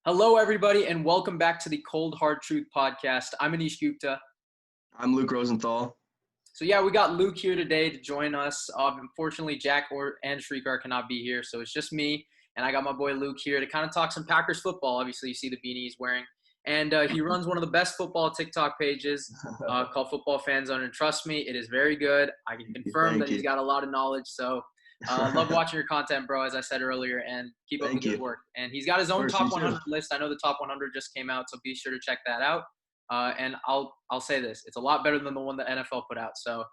Hello, everybody, and welcome back to the Cold Hard Truth podcast. I'm Anish Gupta. I'm Luke Rosenthal. So, we got Luke here today to join us. Unfortunately, Jack and Shrikar cannot be here, so it's just me, and I got my boy Luke here to kind of talk some Packers football. Obviously, you see the beanie he's wearing. And he runs one of the best football TikTok pages called Football Fanzone, and trust me, it is very good. I can confirm that he's got a lot of knowledge, so love watching your content, bro, as I said earlier, and keep up the good work. And he's got his own top 100 list. I know the top 100 just came out, so be sure to check that out. And I'll say this. It's a lot better than the one the NFL put out. So,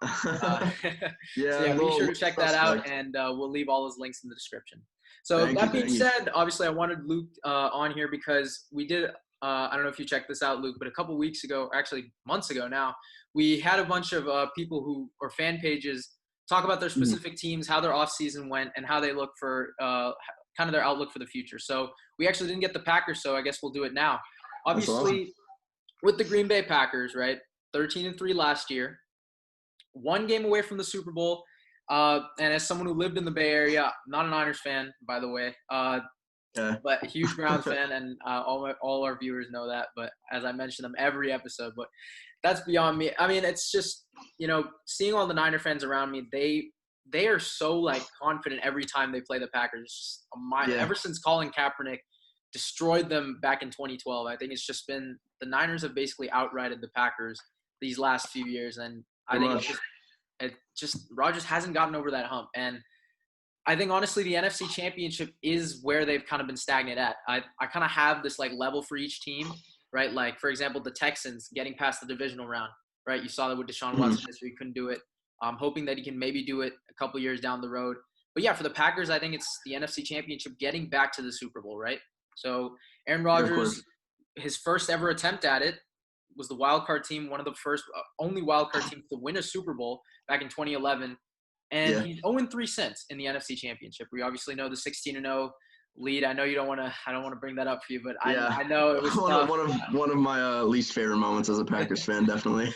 be sure to check that out, and we'll leave all those links in the description. So that being said, obviously I wanted Luke on here because we did I don't know if you checked this out, Luke, but a couple weeks ago, actually months ago now, we had a bunch of people or fan pages talk about their specific teams, how their offseason went, and how they look for kind of their outlook for the future. So we actually didn't get the Packers, so I guess we'll do it now. Obviously, with the Green Bay Packers, right, 13-3 last year, one game away from the Super Bowl. And as someone who lived in the Bay Area, not a Niners fan, by the way, but a huge Browns fan, and all our viewers know that. But as I mention them every episode, but that's beyond me. I mean, it's just, seeing all the Niner fans around me, they are so confident every time they play the Packers. It's just ever since Colin Kaepernick destroyed them back in 2012, I think it's just been the Niners have basically outrighted the Packers these last few years, and I think it just Rodgers hasn't gotten over that hump. And I think, honestly, the NFC Championship is where they've kind of been stagnant at. I kind of have this, level for each team, right? Like, for example, the Texans getting past the divisional round, right? You saw that with Deshaun Watson this year. He couldn't do it. I'm hoping that he can maybe do it a couple years down the road. But, for the Packers, I think it's the NFC Championship getting back to the Super Bowl, right? So Aaron Rodgers, his first ever attempt at it was the wild card team, one of the first only wild card teams to win a Super Bowl back in 2011. And he's 0-3 since in the NFC Championship. We obviously know the 16-0 lead. I know you don't want to. I don't want to bring that up for you, but I know it was one of my least favorite moments as a Packers fan, definitely.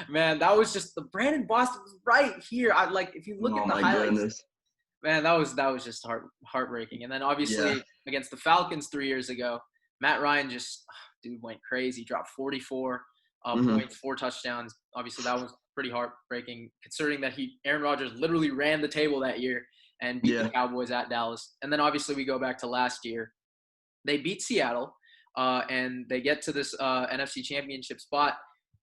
Man, that was just the Brandon Boston was right here. If you look at the highlights, man, that was just heartbreaking. And then obviously against the Falcons 3 years ago, Matt Ryan just went crazy. Dropped 44 points, 4 touchdowns. Obviously that was pretty heartbreaking, considering that Aaron Rodgers literally ran the table that year and beat the Cowboys at Dallas. And then obviously we go back to last year. They beat Seattle, and they get to this NFC Championship spot,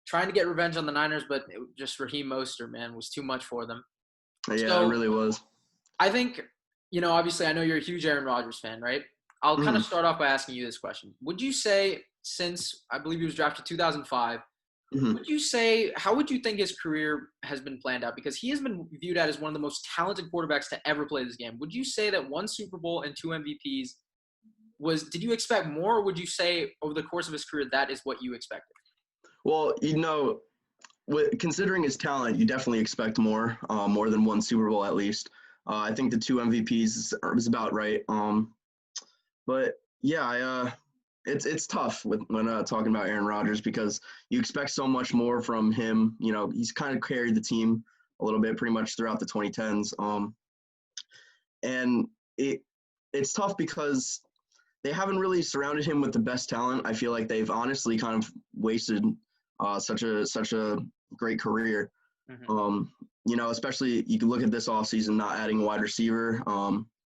trying to get revenge on the Niners, but just Raheem Mostert, man, was too much for them. Yeah, it really was. I think, obviously I know you're a huge Aaron Rodgers fan, right? I'll kind of start off by asking you this question. Would you say, since I believe he was drafted 2005, how would you think his career has been planned out? Because he has been viewed as one of the most talented quarterbacks to ever play this game. Would you say that one Super Bowl and 2 MVPs did you expect more, or would you say over the course of his career that is what you expected? Well, considering his talent, you definitely expect more than one Super Bowl at least. I think the 2 MVPs is about right. But it's tough when talking about Aaron Rodgers, because you expect so much more from him. He's kind of carried the team a little bit pretty much throughout the 2010s. And it's tough because they haven't really surrounded him with the best talent. I feel like they've honestly kind of wasted such a great career. Especially you can look at this offseason, not adding a wide receiver,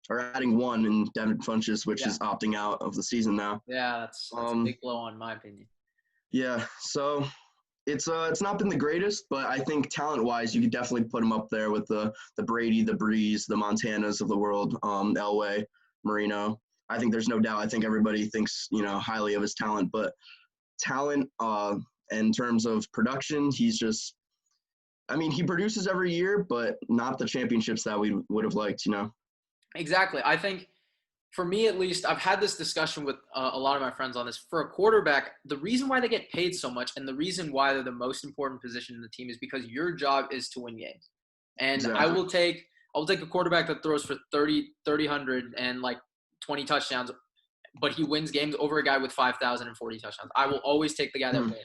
or adding one in Devin Funchess, which is opting out of the season now. Yeah, that's a big blow in my opinion. Yeah, so it's not been the greatest, but I think talent-wise, you could definitely put him up there with the Brady, the Breeze, the Montanas of the world, Elway, Marino. I think there's no doubt. I think everybody thinks, highly of his talent, but talent in terms of production, he's just – he produces every year, but not the championships that we would have liked, Exactly. I think, for me at least, I've had this discussion with a lot of my friends on this. For a quarterback, the reason why they get paid so much and the reason why they're the most important position in the team is because your job is to win games. And exactly. I will take a quarterback that throws for 300 and 20 touchdowns, but he wins games over a guy with 5,040 touchdowns. I will always take the guy that wins.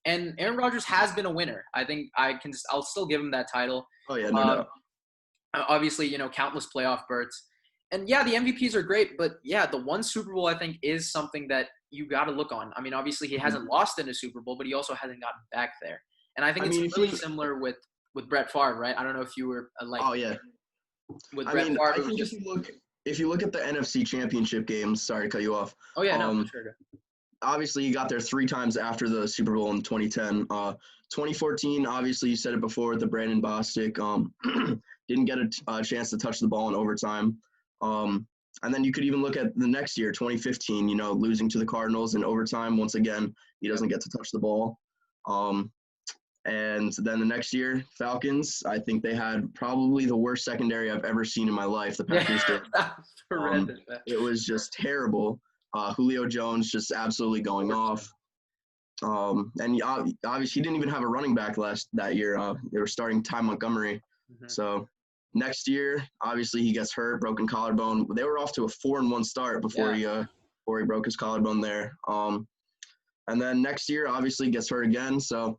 And Aaron Rodgers has been a winner. I think I'll still give him that title. Oh yeah, no doubt. Obviously, countless playoff berths. And yeah, the MVPs are great, but yeah, the one Super Bowl I think is something that you got to look on. I mean, obviously he hasn't lost in a Super Bowl, but he also hasn't gotten back there. And I think I it's mean, if really you, similar with Brett Favre, right? I don't know if you were oh yeah, with I Brett mean, Favre. I It was think just if you look at the NFC Championship games, sorry to cut you off. oh yeah, no, for Um, sure. Obviously, you got there 3 times after the Super Bowl in 2010. 2014, obviously, you said it before with the Brandon Bostic. Didn't get a chance to touch the ball in overtime. And then you could even look at the next year, 2015, losing to the Cardinals in overtime. Once again, he doesn't get to touch the ball. And then the next year, Falcons, I think they had probably the worst secondary I've ever seen in my life. The Packers did. Horrendous. It was just terrible. Julio Jones just absolutely going off. And obviously, he didn't even have a running back that year. They were starting Ty Montgomery. Mm-hmm. So next year, obviously, he gets hurt, broken collarbone. They were off to a 4-1 start before he broke his collarbone there. And then next year, obviously, gets hurt again. So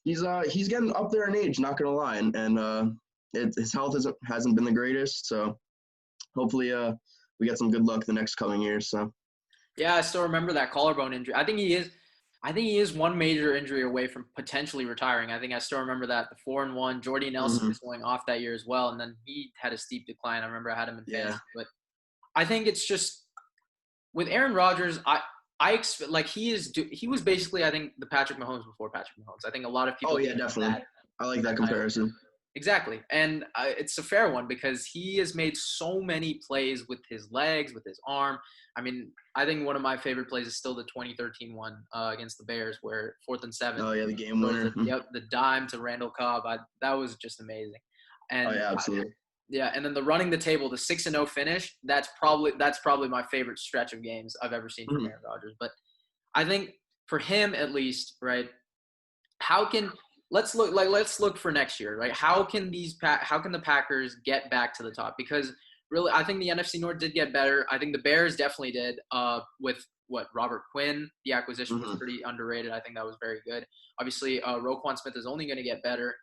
he's getting up there in age, not gonna lie, and his health hasn't been the greatest. So hopefully, we get some good luck the next coming years. So. Yeah, I still remember that collarbone injury. I think he is one major injury away from potentially retiring. I still remember that the 4-1. Jordy Nelson was going off that year as well, and then he had a steep decline. I remember I had him in fantasy, but I think it's just with Aaron Rodgers. I expect like he was basically I think the Patrick Mahomes before Patrick Mahomes. I think a lot of people. Oh yeah, definitely. I like that comparison. Exactly, and it's a fair one because he has made so many plays with his legs, with his arm. I mean, I think one of my favorite plays is still the 2013 one against the Bears where 4th and 7. Oh yeah, the game winner. The dime to Randall Cobb. That was just amazing. And oh yeah, absolutely. And then the running the table, the 6-0 finish. That's probably my favorite stretch of games I've ever seen from Aaron Rodgers. But I think for him at least, right? Let's look for next year, right? How can the Packers get back to the top? Because really, I think the NFC North did get better. I think the Bears definitely did. With Robert Quinn, the acquisition was pretty underrated. I think that was very good. Obviously, Roquan Smith is only going to get better.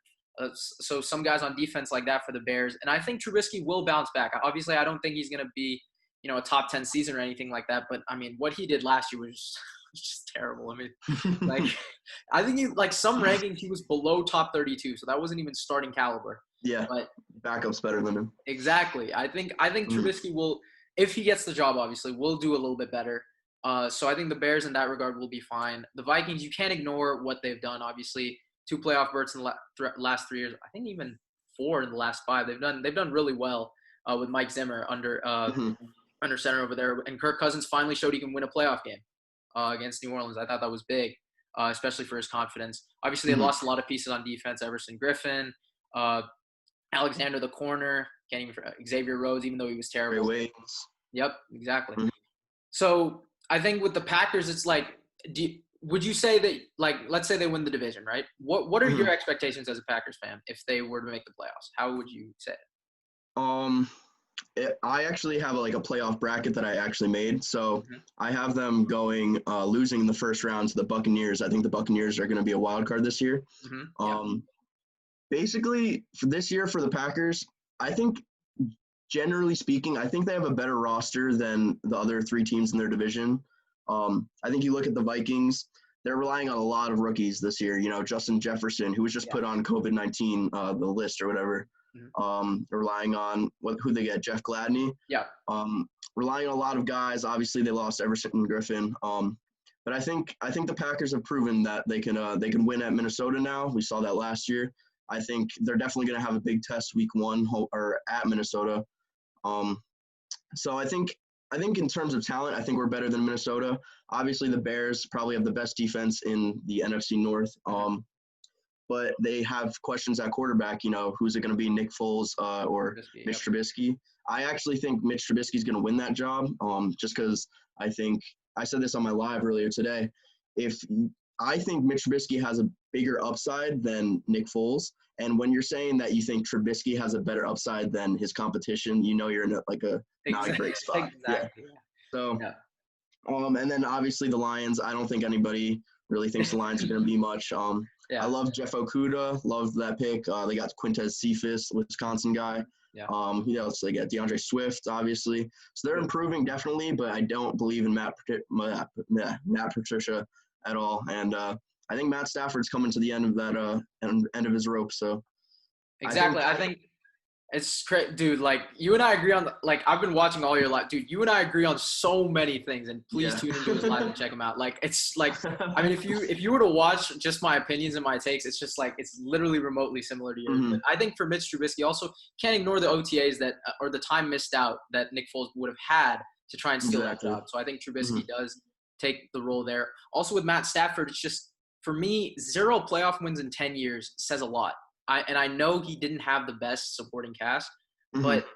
So some guys on defense like that for the Bears, and I think Trubisky will bounce back. Obviously, I don't think he's going to be, a top 10 season or anything like that. But I mean, what he did last year was just terrible. I mean, I think some rankings he was below top 32, so that wasn't even starting caliber. Yeah, but backup's better than him. Exactly. I think Trubisky will, if he gets the job, obviously, will do a little bit better. So I think the Bears in that regard will be fine. The Vikings, you can't ignore what they've done. Obviously, 2 playoff berths in the last 3 years. I think even 4 in the last 5. They've done really well with Mike Zimmer under center over there, and Kirk Cousins finally showed he can win a playoff game against New Orleans. I thought that was big, especially for his confidence. Obviously, they lost a lot of pieces on defense. Everson Griffin, Alexander the corner, can't even Xavier Rhodes, even though he was terrible. Ray Waynes. Yep, exactly. So I think with the Packers, it's would you say that let's say they win the division, right? What are your expectations as a Packers fan if they were to make the playoffs? How would you say it? I actually have a playoff bracket that I actually made. So I have them going losing in the first round to the Buccaneers. I think the Buccaneers are going to be a wild card this year. Basically, for this year for the Packers, I think generally speaking, I think they have a better roster than the other 3 teams in their division. I think you look at the Vikings, they're relying on a lot of rookies this year. Justin Jefferson, who was just put on COVID-19, the list or whatever. Relying on who they get, Jeff Gladney. Relying on a lot of guys. Obviously, they lost Everson Griffin. But I think the Packers have proven that they can win at Minnesota now. We saw that last year. I think they're definitely going to have a big test week 1 or at Minnesota. So I think in terms of talent, I think we're better than Minnesota. Obviously, the Bears probably have the best defense in the NFC North. But they have questions at quarterback. Who's it going to be, Nick Foles or Mitch Trubisky? I actually think Mitch Trubisky is going to win that job. Just because I think I said this on my live earlier today. I think Mitch Trubisky has a bigger upside than Nick Foles. And when you're saying that you think Trubisky has a better upside than his competition, you're in not a great spot. Exactly. Yeah. So, and then obviously the Lions. I don't think anybody really thinks the Lions are going to be much. I love Jeff Okudah. Love that pick. They got Quintez Cephas, Wisconsin guy. Yeah. Who else they get? DeAndre Swift, obviously. So they're improving definitely, but I don't believe in Matt Patricia at all. And I think Matt Stafford's coming to the end of that end of his rope. So Exactly. I think it's crazy, dude. Like you and I agree on like I've been watching all your live, dude. You and I agree on so many things, and please tune into his live and check him out. Like it's like, I mean, if you were to watch just my opinions and my takes, it's just like it's literally remotely similar to yours. But I think for Mitch Trubisky, also can't ignore the OTAs that or the time missed out that Nick Foles would have had to try and steal that job. So I think Trubisky does take the role there. Also with Matt Stafford, it's just for me 0 playoff wins in 10 years says a lot. I know he didn't have the best supporting cast, but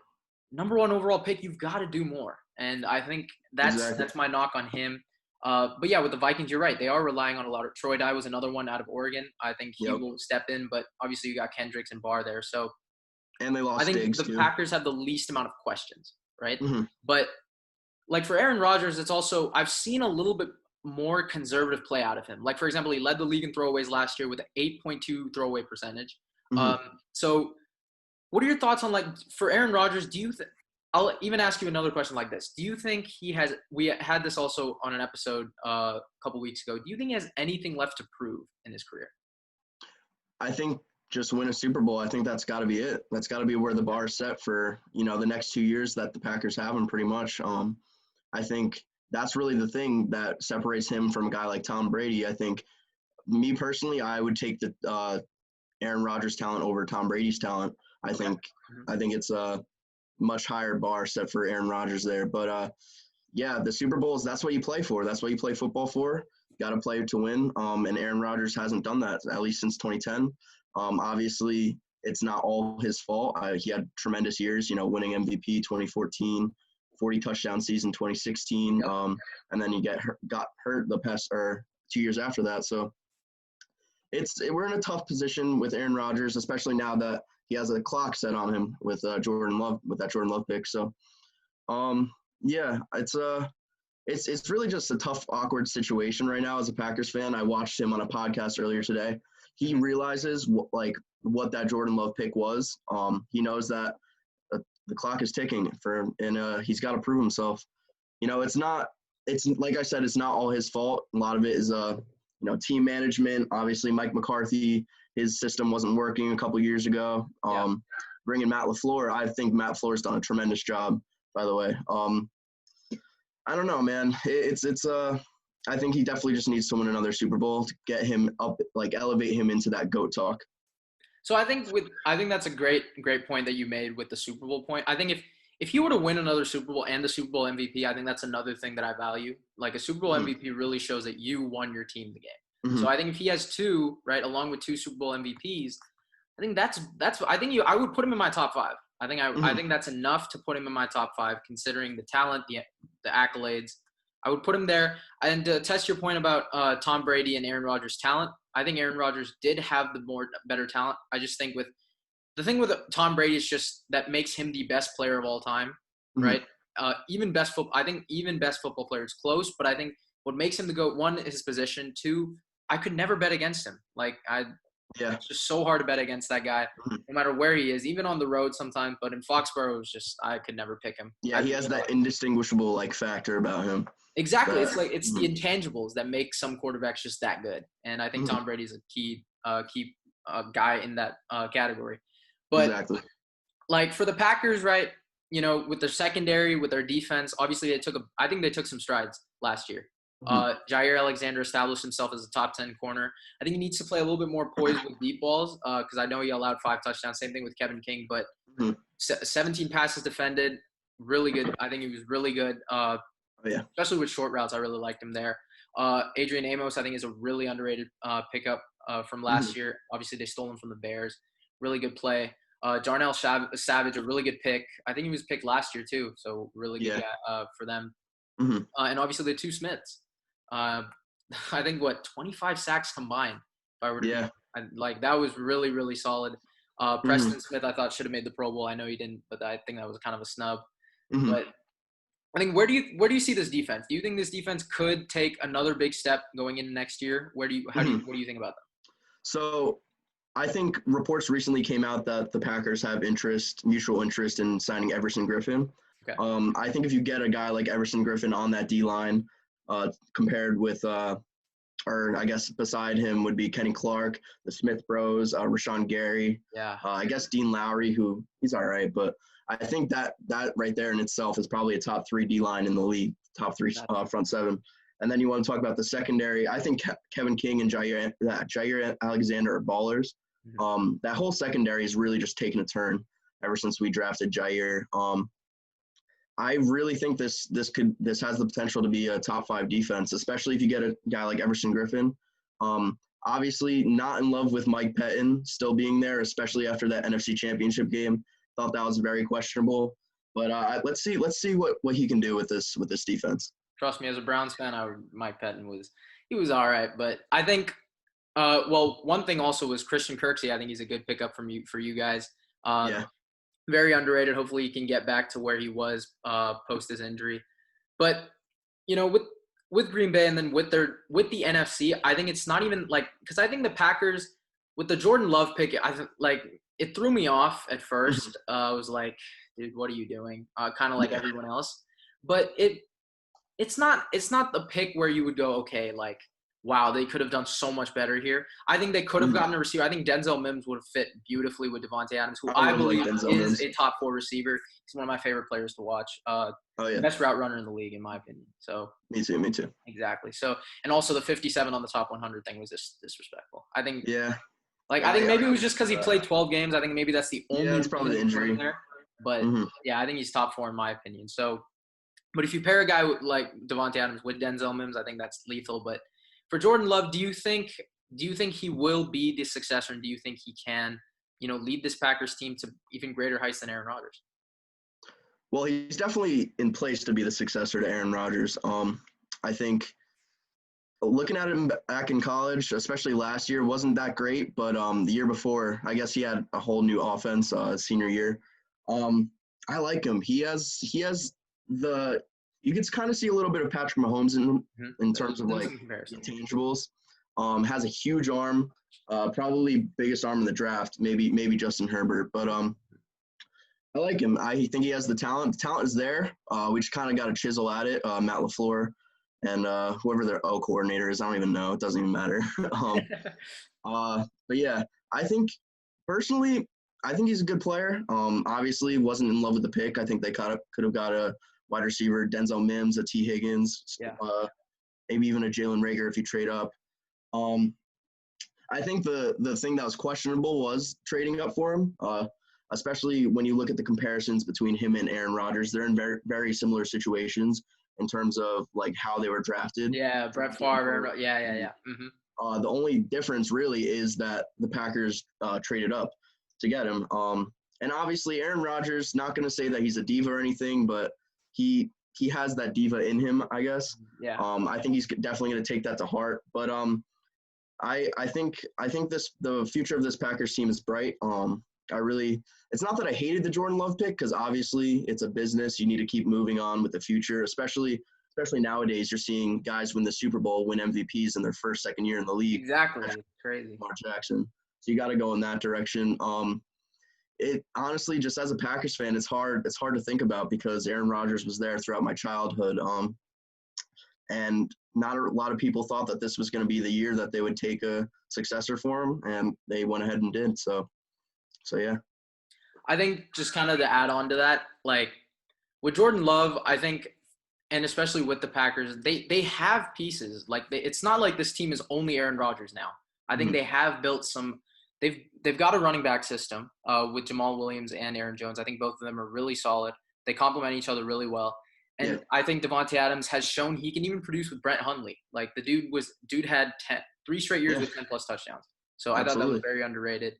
number 1 overall pick, you've got to do more. And I think that's my knock on him. But yeah, with the Vikings, you're right. They are relying on a lot of Troy Dye was another one out of Oregon. I think he will step in, but obviously you got Kendricks and Barr there. So and they lost. I think Diggs the too. Packers have the least amount of questions, right? But like for Aaron Rodgers, it's also I've seen a little bit more conservative play out of him. Like for example, he led the league in throwaways last year with an 8.2 throwaway percentage. So what are your thoughts on like for Aaron Rodgers? I'll even ask you another question like this. Do you think we had this also on an episode a couple weeks ago. Do you think he has anything left to prove in his career? I think just win a Super Bowl. I think that's got to be it. That's got to be where the bar is set for, the next 2 years that the Packers have him pretty much. I think that's really the thing that separates him from a guy like Tom Brady. I think me personally, I would take the Aaron Rodgers' talent over Tom Brady's talent. I think it's a much higher bar set for Aaron Rodgers there. But yeah, the Super Bowls, that's what you play for. That's what you play football for. You got to play to win. And Aaron Rodgers hasn't done that, at least since 2010. Obviously, it's not all his fault. He had tremendous years, winning MVP 2014, 40 touchdown season 2016. And then he got hurt the past 2 years after that. So we're in a tough position with Aaron Rodgers, especially now that he has a clock set on him with Jordan Love, with that Jordan Love pick. So, yeah, it's really just a tough, awkward situation right now as a Packers fan. I watched him on a podcast earlier today. He realizes what that Jordan Love pick was. He knows that the clock is ticking and he's got to prove himself. It's like I said, it's not all his fault. A lot of it is team management. Obviously, Mike McCarthy, his system wasn't working a couple years ago. Bringing Matt LaFleur, I think Matt LaFleur's done a tremendous job, by the way. I don't know, man. I think he definitely just needs to win another Super Bowl to get him up, elevate him into that GOAT talk. So I think that's a great point that you made with the Super Bowl point. I think if he were to win another Super Bowl and the Super Bowl MVP, I think that's another thing that I value. Like a Super Bowl MVP really shows that you won your team the game. So I think if he has 2, right, along with 2 Super Bowl MVPs, I think I would put him in my top 5. I think that's enough to put him in my top 5, considering the talent, the accolades. I would put him there. And to test your point about Tom Brady and Aaron Rodgers' talent, I think Aaron Rodgers did have the better talent. I just think the thing with Tom Brady is just that makes him the best player of all time, right? Even best football player is close, but I think what makes him the GOAT, 1, is his position. 2, I could never bet against him. It's just so hard to bet against that guy, no matter where he is, even on the road sometimes. But in Foxborough, I could never pick him. Yeah, he has that indistinguishable factor about him. Exactly. It's the intangibles that make some quarterbacks just that good. And I think Tom Brady's a key guy in that category. But exactly. For the Packers, right, with their secondary, with their defense, obviously I think they took some strides last year. Jair Alexander established himself as a top 10 corner. I think he needs to play a little bit more poised with deep balls because I know he allowed 5 touchdowns. Same thing with Kevin King, but 17 passes defended, really good. I think he was really good. Especially with short routes, I really liked him there. Adrian Amos, I think, is a really underrated pickup from last year. Obviously, they stole him from the Bears. Really good play. Darnell Savage, a really good pick. I think he was picked last year too, so really good for them. And obviously the 2 Smiths. I think 25 sacks combined. If I were to that was really, really solid. Preston Smith, I thought should have made the Pro Bowl. I know he didn't, but I think that was kind of a snub. But I think where do you see this defense? Do you think this defense could take another big step going into next year? What do you think about that? So I think reports recently came out that the Packers have mutual interest in signing Everson Griffin. Okay. I think if you get a guy like Everson Griffin on that D line, compared with, or I guess beside him would be Kenny Clark, the Smith Bros, Rashawn Gary. Yeah. I guess Dean Lowry, who he's all right, but I think that right there in itself is probably a top 3 D line in the league, top 3 front 7. And then you want to talk about the secondary. I think Kevin King and Jair Alexander are ballers. Mm-hmm. That whole secondary has really just taken a turn ever since we drafted Jair. I really think this has the potential to be a top 5 defense, especially if you get a guy like Everson Griffin. Obviously, not in love with Mike Pettin still being there, especially after that NFC Championship game. Thought that was very questionable. But let's see what he can do with this defense. Trust me, as a Browns fan, Mike Pettin was all right, but I think one thing also was Christian Kirksey. I think he's a good pickup for you guys. Yeah. Very underrated. Hopefully, he can get back to where he was post his injury. But with Green Bay and then with the NFC, I think it's not even because I think the Packers with the Jordan Love pick, it threw me off at first. I was like, dude, what are you doing? Kind of like everyone else, but it's not the pick where you would go, okay, wow, they could have done so much better here. I think they could have gotten a receiver. I think Denzel Mims would have fit beautifully with Devontae Adams, who I believe is a top 4 receiver. He's one of my favorite players to watch. Best route runner in the league, in my opinion. So Me too. Exactly. So, and also the 57 on the top 100 thing was disrespectful. I think. Yeah. I think maybe it was just because he played 12 games. I think maybe that's the only. Yeah, it's probably the injury there. But yeah, I think he's top 4 in my opinion. So, but if you pair a guy like Devontae Adams with Denzel Mims, I think that's lethal. But for Jordan Love, do you think he will be the successor, and do you think he can, lead this Packers team to even greater heights than Aaron Rodgers? Well, he's definitely in place to be the successor to Aaron Rodgers. I think looking at him back in college, especially last year, wasn't that great. But the year before, I guess he had a whole new offense senior year. I like him. He has you can kind of see a little bit of Patrick Mahomes in terms of intangibles. Has a huge arm, probably biggest arm in the draft. Maybe Justin Herbert, but I like him. I think he has the talent. The talent is there. We just kind of got to chisel at it. Matt LaFleur and whoever their O coordinator is, I don't even know. It doesn't even matter. But yeah, I think personally, I think he's a good player. Obviously, wasn't in love with the pick. I think they could have got a wide receiver, Denzel Mims, a T. Higgins, maybe even a Jalen Reagor if you trade up. I think the thing that was questionable was trading up for him, especially when you look at the comparisons between him and Aaron Rodgers. They're in very, very similar situations in terms of how they were drafted. Yeah, Brett Favre. Yeah. The only difference really is that the Packers traded up to get him. And obviously Aaron Rodgers, not going to say that he's a diva or anything, but he has that diva in him, I guess. Yeah. I think he's definitely going to take that to heart. But I think the future of this Packers team is bright. It's not that I hated the Jordan Love pick, because obviously it's a business. You need to keep moving on with the future, especially nowadays. You're seeing guys win the Super Bowl, win MVPs in their first, second year in the league. Exactly. It's crazy. Lamar Jackson. So you got to go in that direction. It honestly, just as a Packers fan, it's hard to think about, because Aaron Rodgers was there throughout my childhood. And not a lot of people thought that this was going to be the year that they would take a successor for him, and they went ahead and did. So yeah. I think just kind of to add on to that, with Jordan Love, I think, and especially with the Packers, they have pieces. It's not like this team is only Aaron Rodgers now. I think they have built some. They've got a running back system with Jamal Williams and Aaron Jones. I think both of them are really solid. They complement each other really well. And I think Devontae Adams has shown he can even produce with Brett Hundley. The dude had 3 straight years with 10+ touchdowns. So I thought that was very underrated.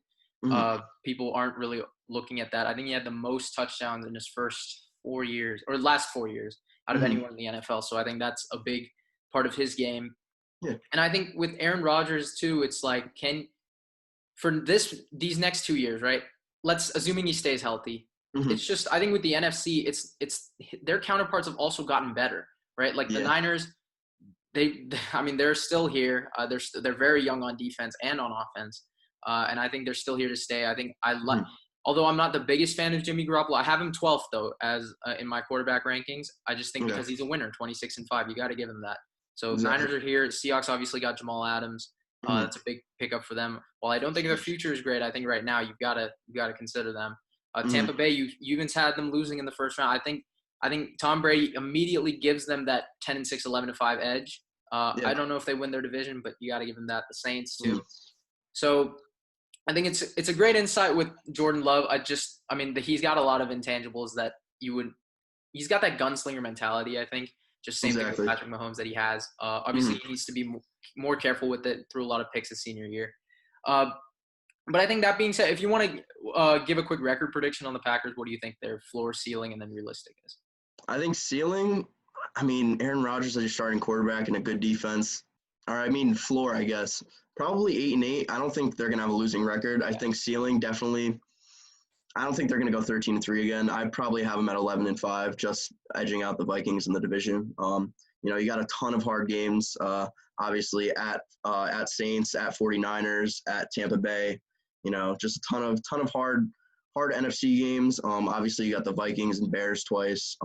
People aren't really looking at that. I think he had the most touchdowns in his first 4 years, or last 4 years, out of anyone in the NFL. So I think that's a big part of his game. Yeah. And I think with Aaron Rodgers too, it's for these next 2 years, right? Assuming he stays healthy. It's just, I think with the NFC, it's their counterparts have also gotten better, right? The Niners, they're still here. They're very young on defense and on offense. and I think they're still here to stay. I think Mhm. although I'm not the biggest fan of Jimmy Garoppolo, I have him 12th though as in my quarterback rankings. I just think Okay. because he's a winner, 26-5, you got to give him that. So Exactly. Niners are here. Seahawks obviously got Jamal Adams. Mhm. That's a big pickup for them. While I don't think their future is great, I think right now you've got to consider them. Tampa Mhm. Bay, you even had them losing in the first round. I think Tom Brady immediately gives them that 10-6, 11-5 edge. Yeah. I don't know if they win their division, but you got to give them that. The Saints too. Mhm. So I think it's a great insight with Jordan Love. He's got a lot of intangibles that he's got that gunslinger mentality, I think. Just same thing with Exactly. Patrick Mahomes that he has. Obviously, Mhm. he needs to be more careful with it, through a lot of picks his senior year. Uh, but I think that being said, if you want to give a quick record prediction on the Packers, what do you think their floor, ceiling, and then realistic is? I think ceiling. I mean, Aaron Rodgers is your starting quarterback and a good defense. Or I mean, floor. I guess probably 8-8. I don't think they're gonna have a losing record. I think ceiling definitely. I don't think they're going to go 13-3 again. I'd probably have them at 11-5, just edging out the Vikings in the division. You got a ton of hard games, obviously at Saints, at 49ers, at Tampa Bay. Just a ton of hard NFC games. Obviously you got the Vikings and Bears twice.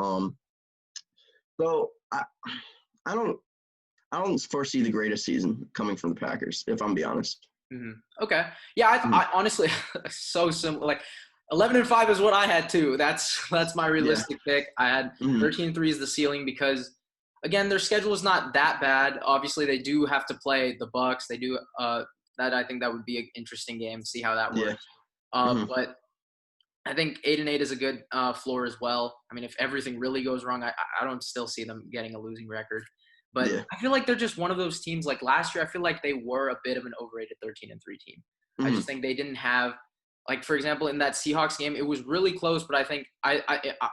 So I don't I don't foresee the greatest season coming from the Packers, if I'm being honest. Mm-hmm. Okay. Yeah, Mhm. I honestly so simple. Like 11-5 is what I had too. That's my Yeah. realistic pick. I had Mhm. 13-3 is the ceiling because again, their schedule is not that bad. Obviously, they do have to play the Bucks. They do that. I think that would be an interesting game. See how that Yeah. works. Mhm. But I think 8-8 is a good floor as well. I mean, if everything really goes wrong, I don't still see them getting a losing record. But Yeah. I feel like they're just one of those teams. Like last year, I feel like they were a bit of an overrated 13-3 team. I Mhm. just think they didn't have, like for example, in that Seahawks game, it was really close. But I think I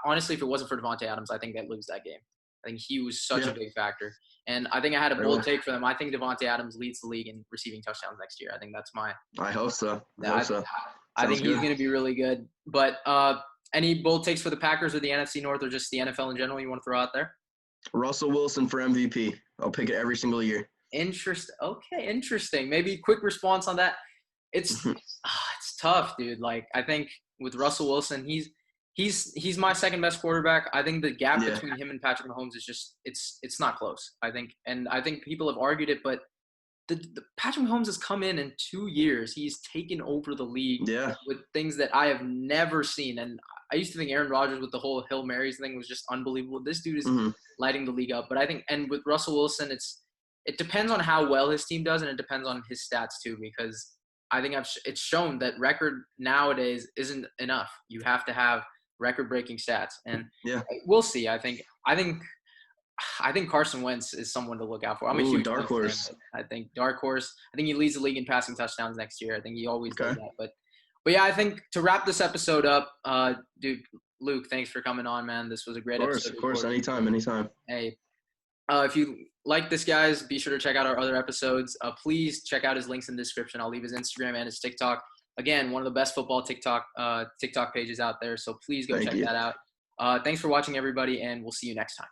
honestly, if it wasn't for Devontae Adams, I think they'd lose that game. I think he was such a Yeah. big factor. And I think I had a Right bold away. take for them. I think Devontae Adams leads the league in receiving touchdowns next year. I think that's my I hope so. I hope I, so. I Sounds think he's good. going to be really good. But any bold takes for the Packers or the NFC North or just the NFL in general you want to throw out there? Russell Wilson for MVP. I'll pick it every single year. Okay, interesting. Maybe quick response on that. It's tough, dude. Like I think with Russell Wilson, he's my second best quarterback. I think the gap Yeah. between him and Patrick Mahomes is just it's not close. I think people have argued it, but the Patrick Mahomes has come in 2 years. He's taken over the league Yeah. with things that I have never seen. And I used to think Aaron Rodgers with the whole Hail Marys thing was just unbelievable. This dude is Hmm. lighting the league up. But I think, and with Russell Wilson, it depends on how well his team does, and it depends on his stats too. Because I think it's shown that record nowadays isn't enough. You have to have record-breaking stats, and Yeah. we'll see. I think Carson Wentz is someone to look out for. I'm a Ooh, huge dark Wentz fan, horse. but I think dark horse. I think he leads the league in passing touchdowns next year. I think he always does Okay. that. But yeah, I think to wrap this episode up, dude, Luke, thanks for coming on, man. This was a great episode. Of course. Anytime. Anytime. Hey, if you like this, guys, be sure to check out our other episodes. Please check out his links in the description. I'll leave his Instagram and his TikTok. Again, one of the best football TikTok pages out there. So please go Thank check you. that out. Thanks for watching, everybody, and we'll see you next time.